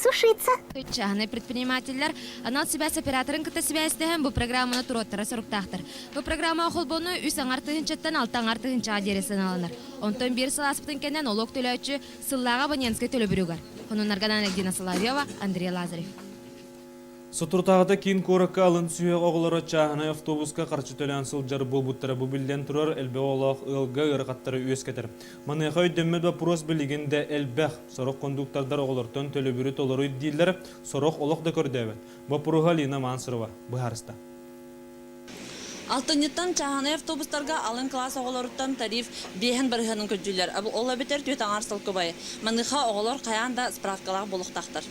сушиться. Чахны предпринимательлер анал себя с операторын кыта себя истеген бу программаны туроттара соруктахтар. Бу программа охолбону үс аңар тыгынчаттан алты аңар тыгынчаға дересен алынар. Онтон бир сыласпытын кенен олог төлөчү сыллага баненске төлөбүрүгар. Хонунарган Анагдина Соловьева, Андрей Лазарев. Сотуртағыда кейін көрікке алын сүйек оғылары чағына автобусқа қарчы төлән сылжар болбуттары бұл білден тұрар әлбе олақ ылға ұрқаттары өз кетір. Манайға өйдеммет вапрос білігінде әлбәқ сорық кондуктардар оғылыртын төлі бүрі толыру дейілер сорық олық да көрдәві. Бапыруға Лина Мансырова бұхарыста. Алтынеттан чағаны автобустарға алын класс оғылырыттан тариф бейхін бірғының көджілер. Ола бетер түйет аңар сылқы бай. Манайға оғылыр қаян да справкалар болуқтақтар.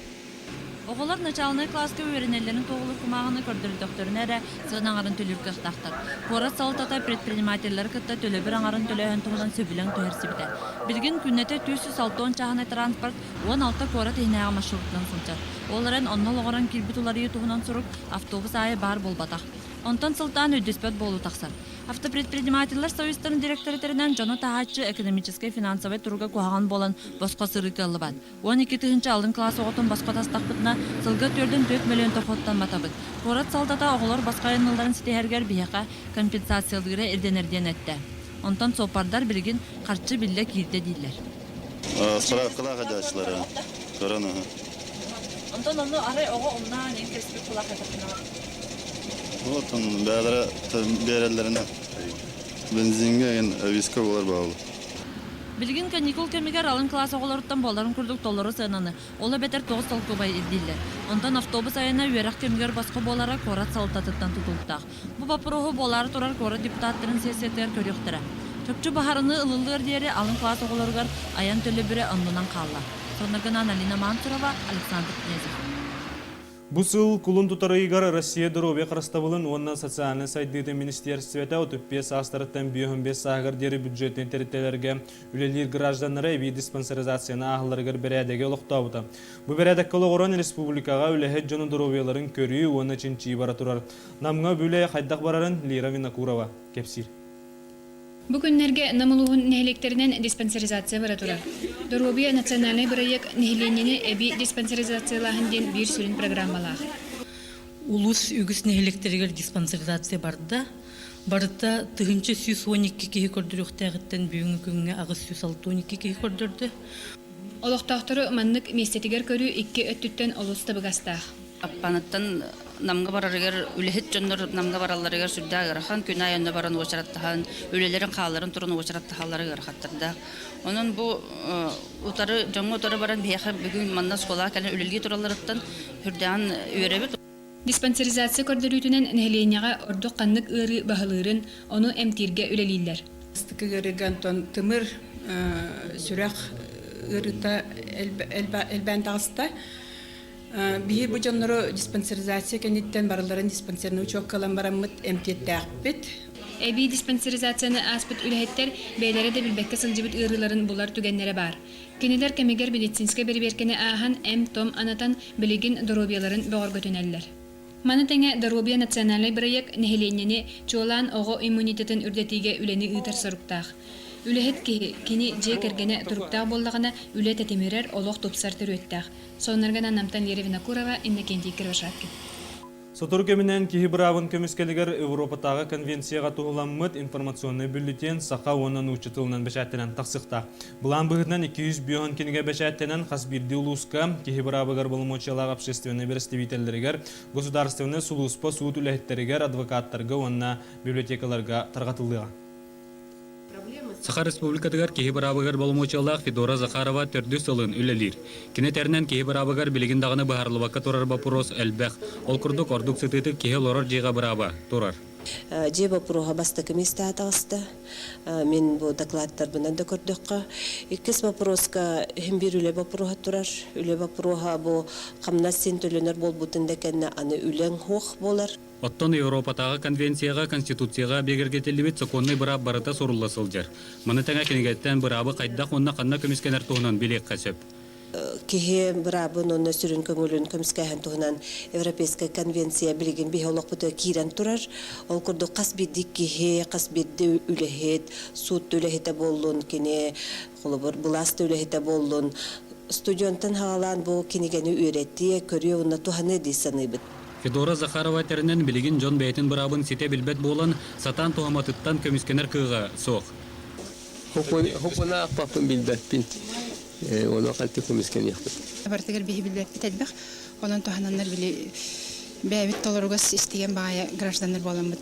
Оғылар началны класска үйренелерінің тоғылы құмағыны көрдірі докторын әрі сығын аңарын төліргі қықтақтар. Қорат салтата предпринимательлер кітті төлі бір аңарын төліғін тұғынан сөбілің төхерсі біді. Білген күннеті 260 чағаны транспорт 16 қорат eynağı маршрутынан сылчар. Оларын оннал оғыран келбіт олары тұғынан сұрық автобус айы бар болбатақ. Онтан сылтан өйдеспет болу тақсар. Автопредпринимательлер союзтарын директоритерінен жоны тағатчы экономической финансовый тұруға куаған болан босқа сырықы алыбад. 12-тігінші алдын класс оғытын босқа тастақпытына сылғы 4 миллион тоқоттан матабыд. Қорат салдата оғылар басқа енілдарын сетехергер бияқа компенсациялығыры ерден әтті. Онтан сопардар білген қарчы білі кейді дейлер. Справкалар қадашылары. Онтан оны арай оғы оннан ең кеспек құлақ әтіпіна. Вот он берелерine benzinge viska var bağlı. Bilgin kanikul kemiger alın klası oğullarıttan bolların kurduk dolları sığınanı. Ola beter 9 salkı bay edildi. Ondan avtobus ayına üyerak kemiger başka bolara korat saltatıttan tutulduq. Bu vapruhu boları turar korat deputatların siyasiyetler körüktüre. Töpçü baharını ılılır diyeri alın klası oğullarıgar ayan tölle bire ondan kalla. Sonragana Alina Mansurova, Alexander Knezov. Бұл сыл күлін тұтарыйғар Россия дұробе қарыстабылын онна социальный сайдыды министерствета өтіппес астырыттан 5-5 сағыр дері бюджеттен тереттелерге үлелер гражданлары әбей диспансеризацияны ағыларығыр бәрәдеге ұлықтауыды. Бұл бәрәдек кылығырын республикаға үләхет жоны дұробеларын көрі оны чинчи бара тұрар. Намға бүлі қайдақ барарын Лира Винокурова кепсир. Бүгіннерге намылуын нәхелектерінен диспансеризация бара тұрар. Дорубия национальный проект нәхеленені әбі диспансеризациялағынден бір сүрін программалақ. Улус үгіс нәхелектергер диспансеризация барды. Барыта тыгынчы 112 кеге көрдіріқтәғіттен бүйіңі күнге ағыз 162 кеге көрдірді. Олықтақтыры маннық местетігер көрі 2 өттіттен олысты бұғастақ. Аппанаттан намга барарыгар үлехет жоннор намга бараларыгар сүрдәгәр хан күн аянда баран очраттахан үлелерин кааларын турын очраттахалары гырхаттырда. Онун бу утары жоңго утары баран бияха бүгүн манна школа кале үлелги тураларыттан хүрдән үйрәбит. Диспансеризация көрдірүтінен нәхеленеға ордық қаннық ұры бағылырын оны әмтирге үлелейлер. Стыкыгырыган тон тымыр сүрәк ұрыта әлбән тағыста. Бихи бу жоннору диспансеризация кенеттен барыларын диспансерны учок калан бараммыт эмтиеттәкпит. Эби диспансеризацияны аспыт үләһеттер бәйләре дә билбәккә сылжыбыт ырыларын булар түгәннәре бар. Кенелер кемегер медицинскә берберкене ахан том анатан билеген доробияларын бөгөр götөнәлләр. Маны тәңә доробия национальный проект нәһеленене чолан ого иммунитетын үрдәтигә үләне ытар сарыктак. Үләһет кини же кергене туруктак боллагына үлә тәтемерер олох топсар төрөттәк. Соннарган анамтан Лера Винокурова, Иннокентий Кривошапкин. Сотур кемінен кихи бұрабын көміскелігер Европатағы конвенцияға туғыламмыт информационный бюллетен сақа онын учытылынан бәшәттенен тақсықта. Бұлан бұғытынан 200 бүйон кенеге бәшәттенен қасбирді ұлысқа кихи бұрабығар болымочалағы общественный берестевителерігер, государственный сулуспа суд үләхеттерігер адвокаттарға онына библиотекаларға тарғатылыға. Саха Республикадагар кеһи барабыгар болмочаллах Федора Захарова төрдү сылын үлелир. Кинетернен кеһи барабыгар билигин дагыны бахарлыбакка турар бапурос элбэх. Ол курдук ордук сытыты кеһи лорор жига бараба турар. Жеба пуруха бастык места атаста. Мен бу докладтар менен да көрдөккө. Иккис вопроска хем бир үле вапруха турар. Үле вапруха бу камна сен төлөнөр болбутун декенне аны үлен хох болар. Оттон Европатағы конвенцияға, конституцияға бегергетелібет законный бұрап барыта соруласылжар. Мұны тәңә кенегеттен бұрабы қайдақ онна қанна көмескенер туғынан билек қасып. Кихе бұрабын онна сүрін көңілін көмескәйін туғынан Европейская конвенция білген бейолық бұты кирен тұрар. Ол күрді қасбедік кихе, қасбедді үлехет, суд үлехеті болуын, кене бұласты үлехеті болуын. студенттан хаалан бу кинигени үйреттие көрүө уна туханы дисаныбыт. Федора Захарова тернен билигин Джон Бейтин бырабын сите билбет болан сатан тухаматыттан көміскенер кыга соқ. Хопона папын билбетпин. Оны қалты көміскен яқты. Бартыгар бихи билбеппит әлбәқ. Онан тухананнар били бәбит толоругас истеген бағая граждандар боламыт.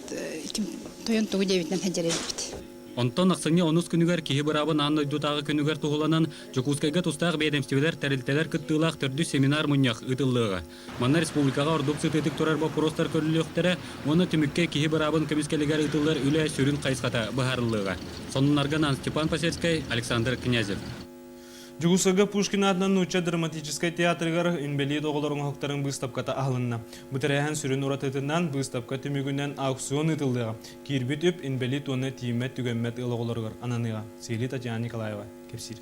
Тойон тугу дебитнен хаджаребит. Онтон ақсыңе онус күнігер кихи бырабын анны дутағы күнігер туғыланан Жокускайга тустағы бейдемстевелер тәрілтелер кыттылақ түрді семинар мұнях ұтылығы. Манна республикаға ордук сытытык тұрар бапыростар көріліқтері, оны түмікке кихи бырабын көміскелігер ұтылыр үлі сүрін қайсқата бұхарылығы. Сонын Степан Пасельскай, Александр Князев. Жугускайга Пушкин адынан нуча драматический театрыгар инбелит оголорун хоктарын выставката алынна. Бұтырайхан сүрін уратытынан выставка түмігінен аукцион ытылдыға. Кирбит үп инбелит оны тиімет түгенмет ылоголоргар ананыға. Сейли Татьяна Николаева, Кепсир.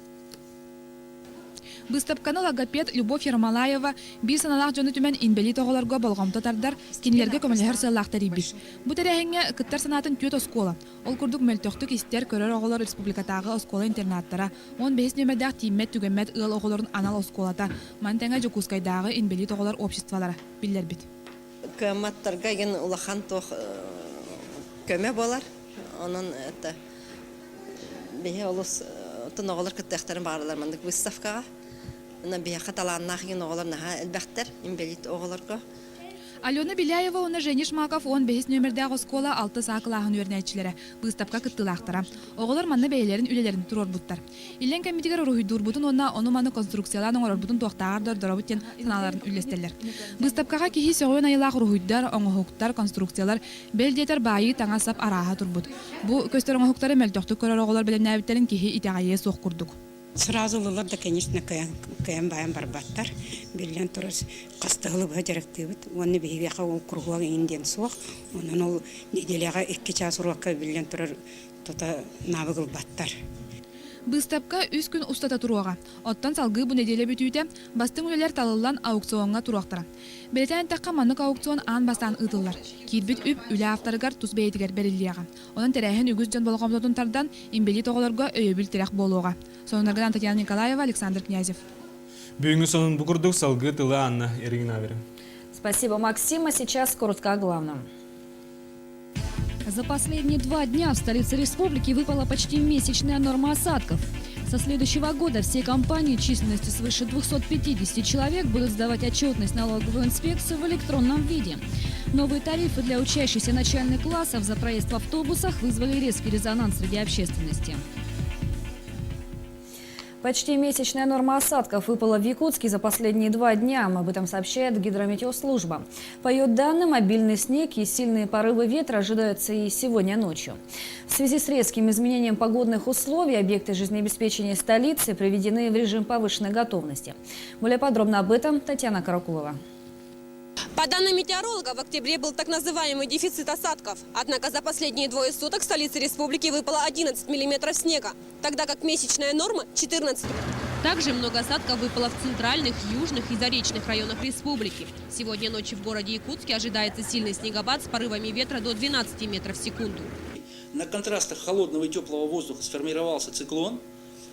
Выставканы логопед Любовь Ермолаева бир саналақ жөні түмен инбелит оғыларға болғамты тардар кенелерге көмілер сыллақтар ибір. Бұ тәрәхіңе кыттар санатын түйет оскола. Ол күрдік мөлтөқтік істер көрер оғылар республикатағы оскола интернаттара. 15 нөмірдәқ тиімет түгенмет ыл оғыларын анал осколата. Мантәңе Жокускайдағы инбелит оғылар обществалары білдер бит. Көматтарға ген улахан тоқ көме болар. Onun бейе олыс тын оғылар күттәқтарын бағыралар мандық выставкаға. Она бия каталаннах ген оғылар наха әлбәқтер, инбелит оғыларға. Алена Беляева оны Жениш Маков 15 нөмірдәғы оскола 6 сақылағын өрнәйтшілері выставка кыттылақтыра. Оғылар манны бәйлерін үлелерін тұрор бұттар. Илен комитегер рухидур бұтын оны маны конструкцияларын оғылар бұтын тоқтағардар дұрабыттен сыналарын үлестелер. Выставкаға кехи соғын айылақ рухиддар, оңғықтар, конструкциялар бәлдетер байы таңасап араға тұрбыд. Бұ көстер оңғықтары мәлтоқты көрер оғылар білен әбіттерін кехи итағайы соқ құрдық. Сразу лылар да, конечно, кэм баян барбаттар. Билен турас кастыгылы ба жарактыбыт. Оны бейбеха ол кругуа инден соқ. Онан ол неделяға 2 час уруакка билен турар тота набыгыл баттар. Выставка 3 күн устата туруага. Оттан салгы бу неделе бүтүүтэ бастың үлелер талылан аукционга туруактара. Белетен такка маннык аукцион ан бастан ытыллар. Кирбит үп үле автарыгар тус бейтигер берилияга. Онан терехин үгүз жан болгомдотун тардан имбелит оголорго өйөбүл терек болууга. Сонунаргадан Татьяна Николаева, Александр Князев. Бүгүнгү сонун бугурдук салгы тылы Анна Эригинавери. Спасибо, Максим. А сейчас коротко о главном. За последние 2 дня в столице республики выпала почти месячная норма осадков. Со следующего года все компании численностью свыше 250 человек будут сдавать отчетность налоговую инспекцию в электронном виде. Новые тарифы для учащихся начальных классов за проезд в автобусах вызвали резкий резонанс среди общественности. Почти месячная норма осадков выпала в Якутске за последние 2 дня. Об этом сообщает Гидрометеослужба. По ее данным, обильный снег и сильные порывы ветра ожидаются и сегодня ночью. В связи с резким изменением погодных условий объекты жизнеобеспечения столицы приведены в режим повышенной готовности. Более подробно об этом Татьяна Каракулова. По данным метеоролога, в октябре был так называемый дефицит осадков. Однако за последние 2 суток в столице республики выпало 11 миллиметров снега, тогда как месячная норма – 14. Также много осадков выпало в центральных, южных и заречных районах республики. Сегодня ночью в городе Якутске ожидается сильный снегопад с порывами ветра до 12 метров в секунду. На контрастах холодного и теплого воздуха сформировался циклон.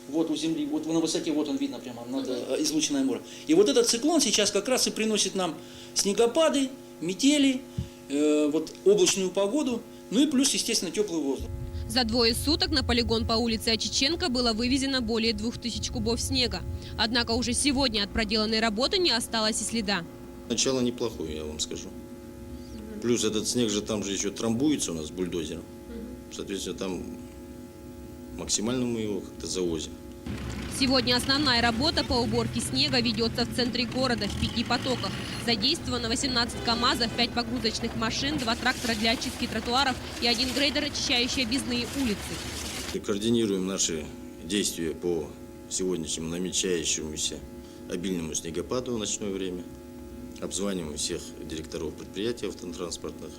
Вот у Земли, вот на высоте, вот он видно прямо над излученное море. И вот этот циклон сейчас как раз и приносит нам снегопады, метели, вот облачную погоду, ну и плюс, естественно, теплый воздух. За 2 суток на полигон по улице Очиченко было вывезено более 2000 кубов снега. Однако уже сегодня от проделанной работы не осталось и следа. Начало неплохое, я вам скажу. Плюс этот снег же там же еще трамбуется у нас бульдозером. Соответственно, там максимально мы его как-то завозим. Сегодня основная работа по уборке снега ведется в центре города в 5 потоках. Задействовано 18 КАМАЗов, 5 погрузочных машин, 2 трактора для очистки тротуаров и 1 грейдер, очищающий объездные улицы. И координируем наши действия по сегодняшнему намечающемуся обильному снегопаду в ночное время. Обзваниваем всех директоров предприятий автотранспортных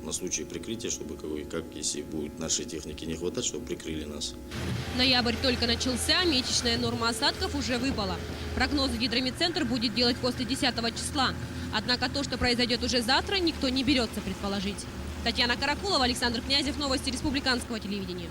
на случай прикрытия, чтобы если будет нашей техники не хватать, чтобы прикрыли нас. Ноябрь только начался, месячная норма осадков уже выпала. Прогнозы Гидрометцентр будет делать после 10 числа. Однако то, что произойдет уже завтра, никто не берется предположить. Татьяна Каракулова, Александр Князев, новости республиканского телевидения.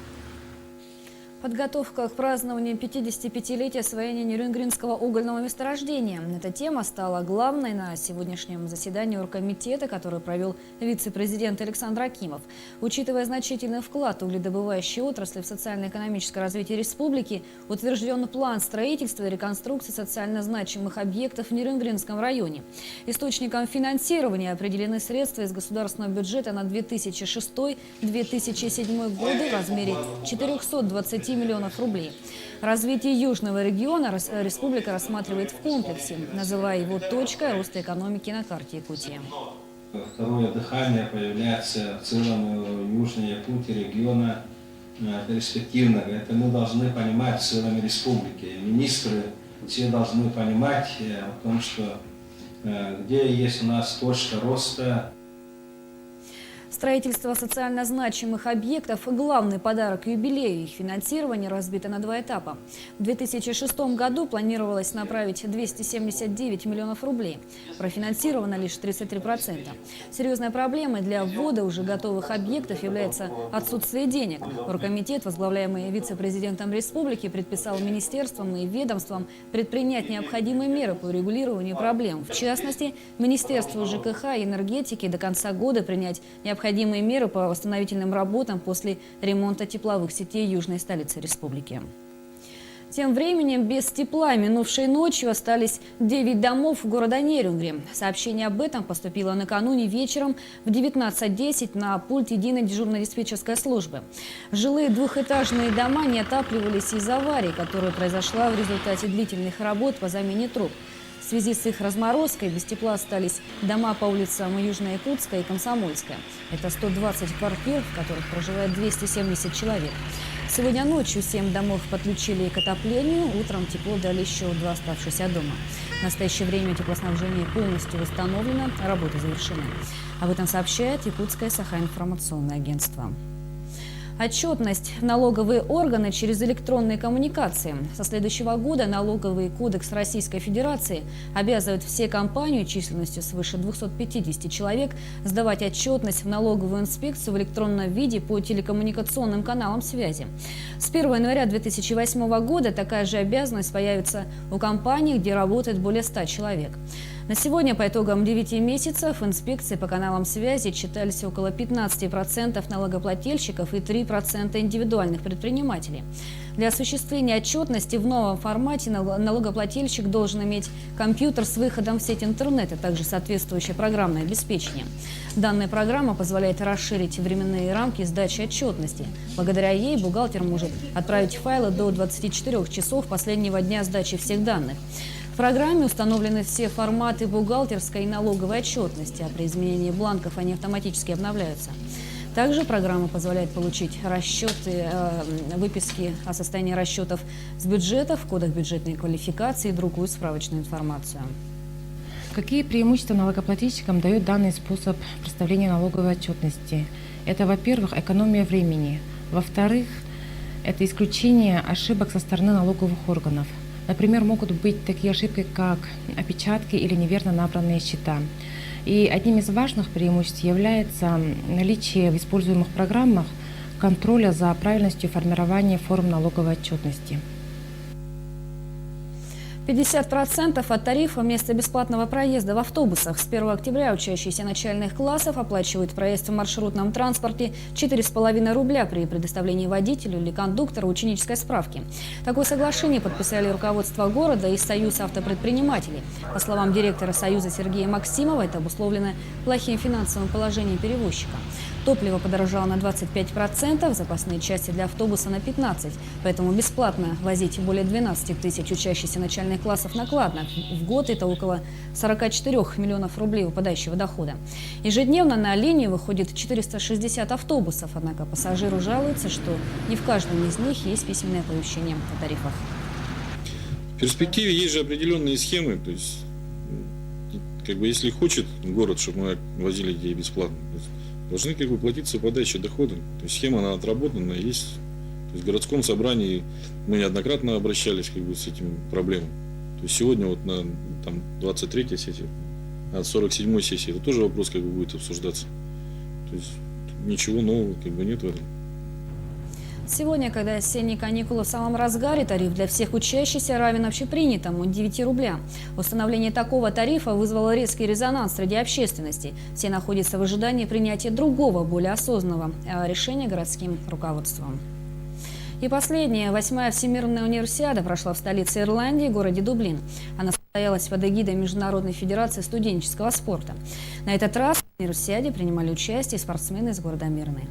Подготовка к празднованию 55-летия освоения Нюрнбергского угольного месторождения. Эта тема стала главной на сегодняшнем заседании оргкомитета, который провел вице-президент Александр Акимов. Учитывая значительный вклад угледобывающей отрасли в социально-экономическое развитие республики, утвержден план строительства и реконструкции социально значимых объектов в Нюрнбергском районе. Источником финансирования определены средства из государственного бюджета на 2006-2007 годы в размере 420 миллионов рублей. Развитие южного региона республика рассматривает в комплексе, называя его точкой роста экономики на карте Якутии. Второе дыхание появляется в целом Южной Якутии региона перспективного. Это мы должны понимать в целом республике. Министры все должны понимать о том, что где есть у нас точка роста. Строительство социально значимых объектов – главный подарок юбилею. Их финансирование разбито на два этапа. В 2006 году планировалось направить 279 миллионов рублей. Профинансировано лишь 33%. Серьезной проблемой для ввода уже готовых объектов является отсутствие денег. Оргкомитет, возглавляемый вице-президентом республики, предписал министерствам и ведомствам предпринять необходимые меры по урегулированию проблем. В частности, Министерству ЖКХ и энергетики до конца года принять необходимые меры по восстановительным работам после ремонта тепловых сетей южной столицы республики. Тем временем без тепла минувшей ночью остались 9 домов города Нерюнгри. Сообщение об этом поступило накануне вечером в 19:10 на пульт единой дежурно-диспетчерской службы. Жилые двухэтажные дома не отапливались из-за аварии, которая произошла в результате длительных работ по замене труб. В связи с их разморозкой без тепла остались дома по улицам Южно-Якутская и Комсомольская. Это 120 квартир, в которых проживает 270 человек. Сегодня ночью 7 домов подключили к отоплению, утром тепло дали еще 2 оставшихся дома. В настоящее время теплоснабжение полностью восстановлено, работы завершены. Об этом сообщает Якутское Саха-информационное агентство. Отчетность в налоговые органы через электронные коммуникации. Со следующего года налоговый кодекс Российской Федерации обязывает все компании численностью свыше 250 человек сдавать отчетность в налоговую инспекцию в электронном виде по телекоммуникационным каналам связи. С 1 января 2008 года такая же обязанность появится у компаний, где работает более 100 человек. На сегодня по итогам 9 месяцев инспекции по каналам связи читались около 15% налогоплательщиков и 3% индивидуальных предпринимателей. Для осуществления отчетности в новом формате налогоплательщик должен иметь компьютер с выходом в сеть интернет, а также соответствующее программное обеспечение. Данная программа позволяет расширить временные рамки сдачи отчетности. Благодаря ей бухгалтер может отправить файлы до 24 часов последнего дня сдачи всех данных. В программе установлены все форматы бухгалтерской и налоговой отчетности, а при изменении бланков они автоматически обновляются. Также программа позволяет получить расчеты, выписки о состоянии расчетов с бюджетов, кодах бюджетной квалификации и другую справочную информацию. Какие преимущества налогоплательщикам дает данный способ представления налоговой отчетности? Это, во-первых, экономия времени. Во-вторых, это исключение ошибок со стороны налоговых органов. Например, могут быть такие ошибки, как опечатки или неверно набранные счета. И одним из важных преимуществ является наличие в используемых программах контроля за правильностью формирования форм налоговой отчетности. 50% от тарифа вместо бесплатного проезда в автобусах. С 1 октября учащиеся начальных классов оплачивают проезд в маршрутном транспорте 4,5 рубля при предоставлении водителю или кондуктору ученической справки. Такое соглашение подписали руководство города и Союз автопредпринимателей. По словам директора Союза Сергея Максимова, это обусловлено плохим финансовым положением перевозчика. Топливо подорожало на 25%, запасные части для автобуса на 15%. Поэтому бесплатно возить более 12 тысяч учащихся начальных классов накладно. В год это около 44 миллионов рублей выпадающего дохода. Ежедневно на линию выходит 460 автобусов, однако пассажиры жалуются, что не в каждом из них есть письменное оповещение о тарифах. В перспективе есть же определенные схемы, то есть, если хочет город, чтобы мы возили людей бесплатно, должны платиться подача дохода. То есть схема она отработана, есть. То есть в городском собрании мы неоднократно обращались с этим проблемой. То есть сегодня на 23-й сессии, на 47-й сессии, это тоже вопрос будет обсуждаться. То есть ничего нового нет в этом. Сегодня, когда осенние каникулы в самом разгаре, тариф для всех учащихся равен общепринятому – 9 рублям. Установление такого тарифа вызвало резкий резонанс среди общественности. Все находятся в ожидании принятия другого, более осознанного решения городским руководством. И последнее. 8-я Всемирная универсиада прошла в столице Ирландии, городе Дублин. Она состоялась под эгидой Международной федерации студенческого спорта. На этот раз в универсиаде принимали участие спортсмены из города Мирный.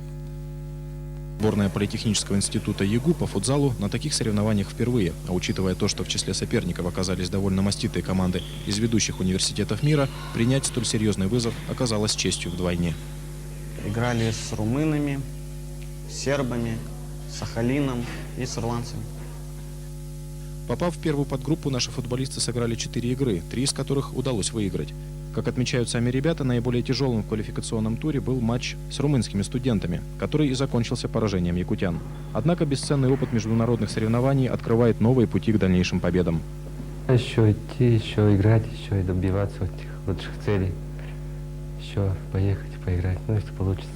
Сборная Политехнического института ЕГУ по футзалу на таких соревнованиях впервые. А учитывая то, что в числе соперников оказались довольно маститые команды из ведущих университетов мира, принять столь серьезный вызов оказалось честью вдвойне. Играли с румынами, сербами, Сахалином и с ирландцами. Попав в первую подгруппу, наши футболисты сыграли 4 игры, 3 из которых удалось выиграть. Как отмечают сами ребята, наиболее тяжелым в квалификационном туре был матч с румынскими студентами, который и закончился поражением якутян. Однако бесценный опыт международных соревнований открывает новые пути к дальнейшим победам. Еще идти, еще играть, еще и добиваться этих лучших целей. Еще поехать, поиграть, ну если получится.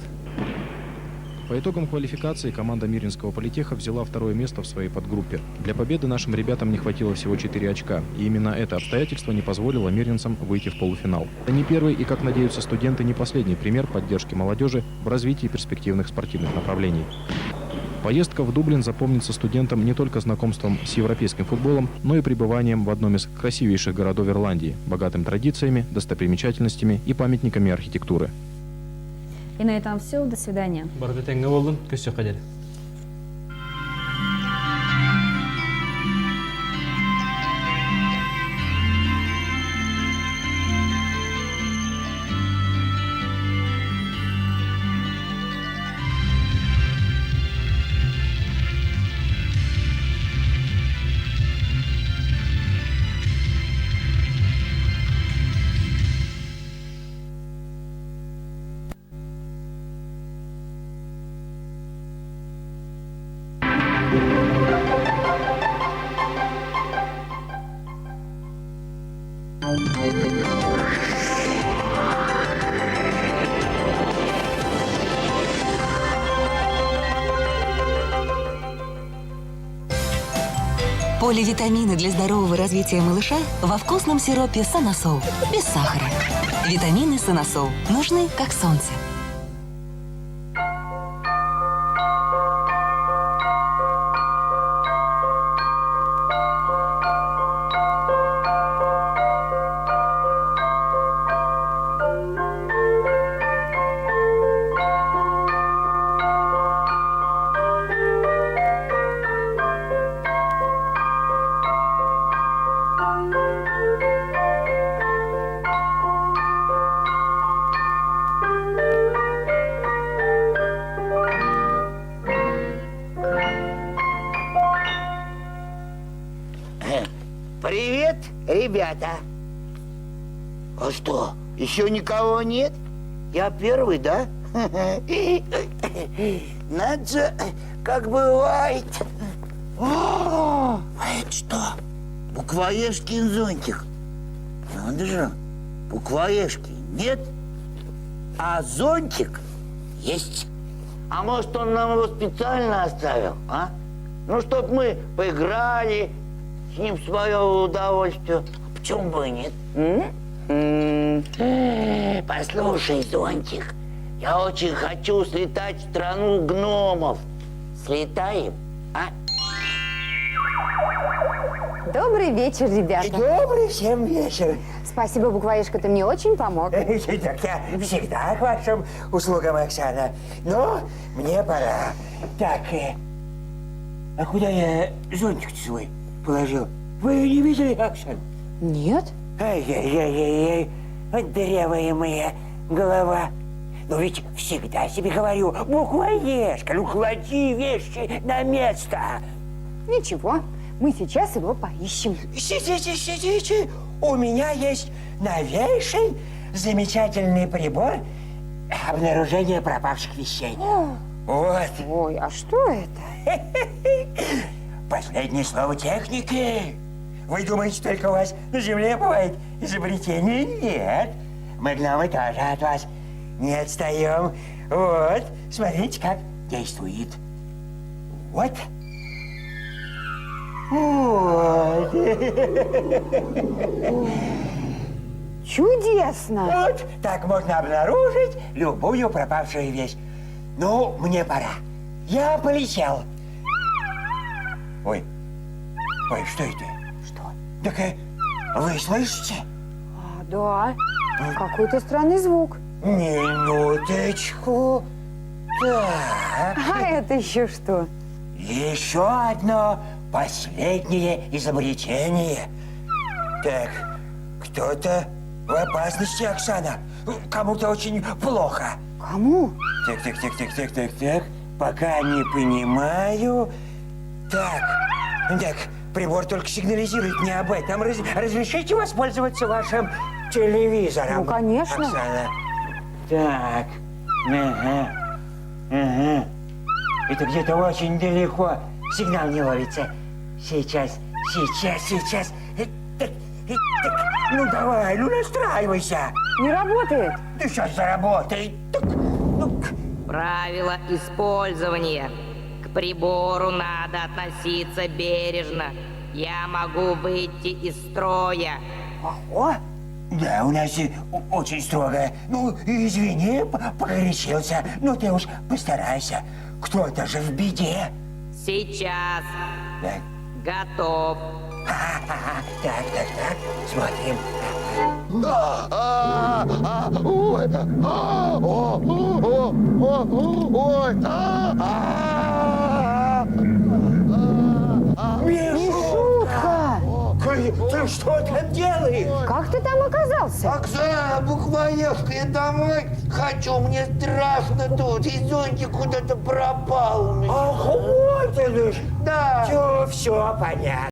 По итогам квалификации команда Мирнинского политеха взяла 2-е место в своей подгруппе. Для победы нашим ребятам не хватило всего 4 очка, и именно это обстоятельство не позволило мирнинцам выйти в полуфинал. Это не первый и, как надеются студенты, не последний пример поддержки молодежи в развитии перспективных спортивных направлений. Поездка в Дублин запомнится студентам не только знакомством с европейским футболом, но и пребыванием в одном из красивейших городов Ирландии, богатым традициями, достопримечательностями и памятниками архитектуры. И на этом все. До свидания. Поливитамины для здорового развития малыша во вкусном сиропе Санасол. Без сахара. Витамины Санасол нужны как солнце. Привет, ребята. А что, еще никого нет? Я первый, да? Надо же, как бывает. А это что? Буквоежкин зонтик. Надо же, буквоежки нет, а зонтик есть. А может, он нам его специально оставил, а? Ну, чтоб мы поиграли с ним в свое удовольствие. Почему бы и нет? Послушай, зонтик, я очень хочу слетать в страну гномов. Слетаем, а? Добрый вечер, ребята. Добрый всем вечер. Спасибо, буквоежка, ты мне очень помог. Так я всегда к вашим услугам, Оксана. Но мне пора. Так, а куда я зонтик свой положил? Вы не видели, Оксана? Нет. Ай-яй-яй-яй, вот дырявая моя голова. Но ведь всегда себе говорю, буквоежка, ну клади вещи на место. Ничего, мы сейчас его поищем. Сидите. У меня есть новейший замечательный прибор обнаружения пропавших вещей. Вот. Ой, а что это? Последнее слово техники. Вы думаете, только у вас на Земле бывает изобретение? Нет. Мы, гномы, тоже от вас не отстаем. Вот, смотрите, как действует. Вот. Вот. Чудесно! Вот так можно обнаружить любую пропавшую вещь. Ну, мне пора. Я полетел. Ой. Ой, что это? Что? Так вы слышите? Да, какой-то странный звук. Минуточку. Так. А это еще что? Еще одно последнее изобретение. Так, кто-то в опасности, Оксана. Кому-то очень плохо. Кому? Так. Пока не понимаю. Так, прибор только сигнализирует мне об этом. Разрешите воспользоваться вашим телевизором? Ну, конечно. Оксана. Так, ага. Это где-то очень далеко. Сигнал не ловится. Сейчас. Ну, давай, настраивайся. Не работает. Да сейчас заработает. Правила использования. К прибору надо относиться бережно. Я могу выйти из строя. Ого! Да, у нас очень строго. Ну, извини, погорячился. Ну, ты уж постарайся. Кто-то же в беде. Сейчас. Так. Готов. Так. Смотрим. Мишутка! Ты что там делаешь? Как ты там оказался? Оксана, буквоежка, я домой хочу, мне страшно тут. И зонтик куда-то пропал у меня. Ах, вот он. Да. Все понятно.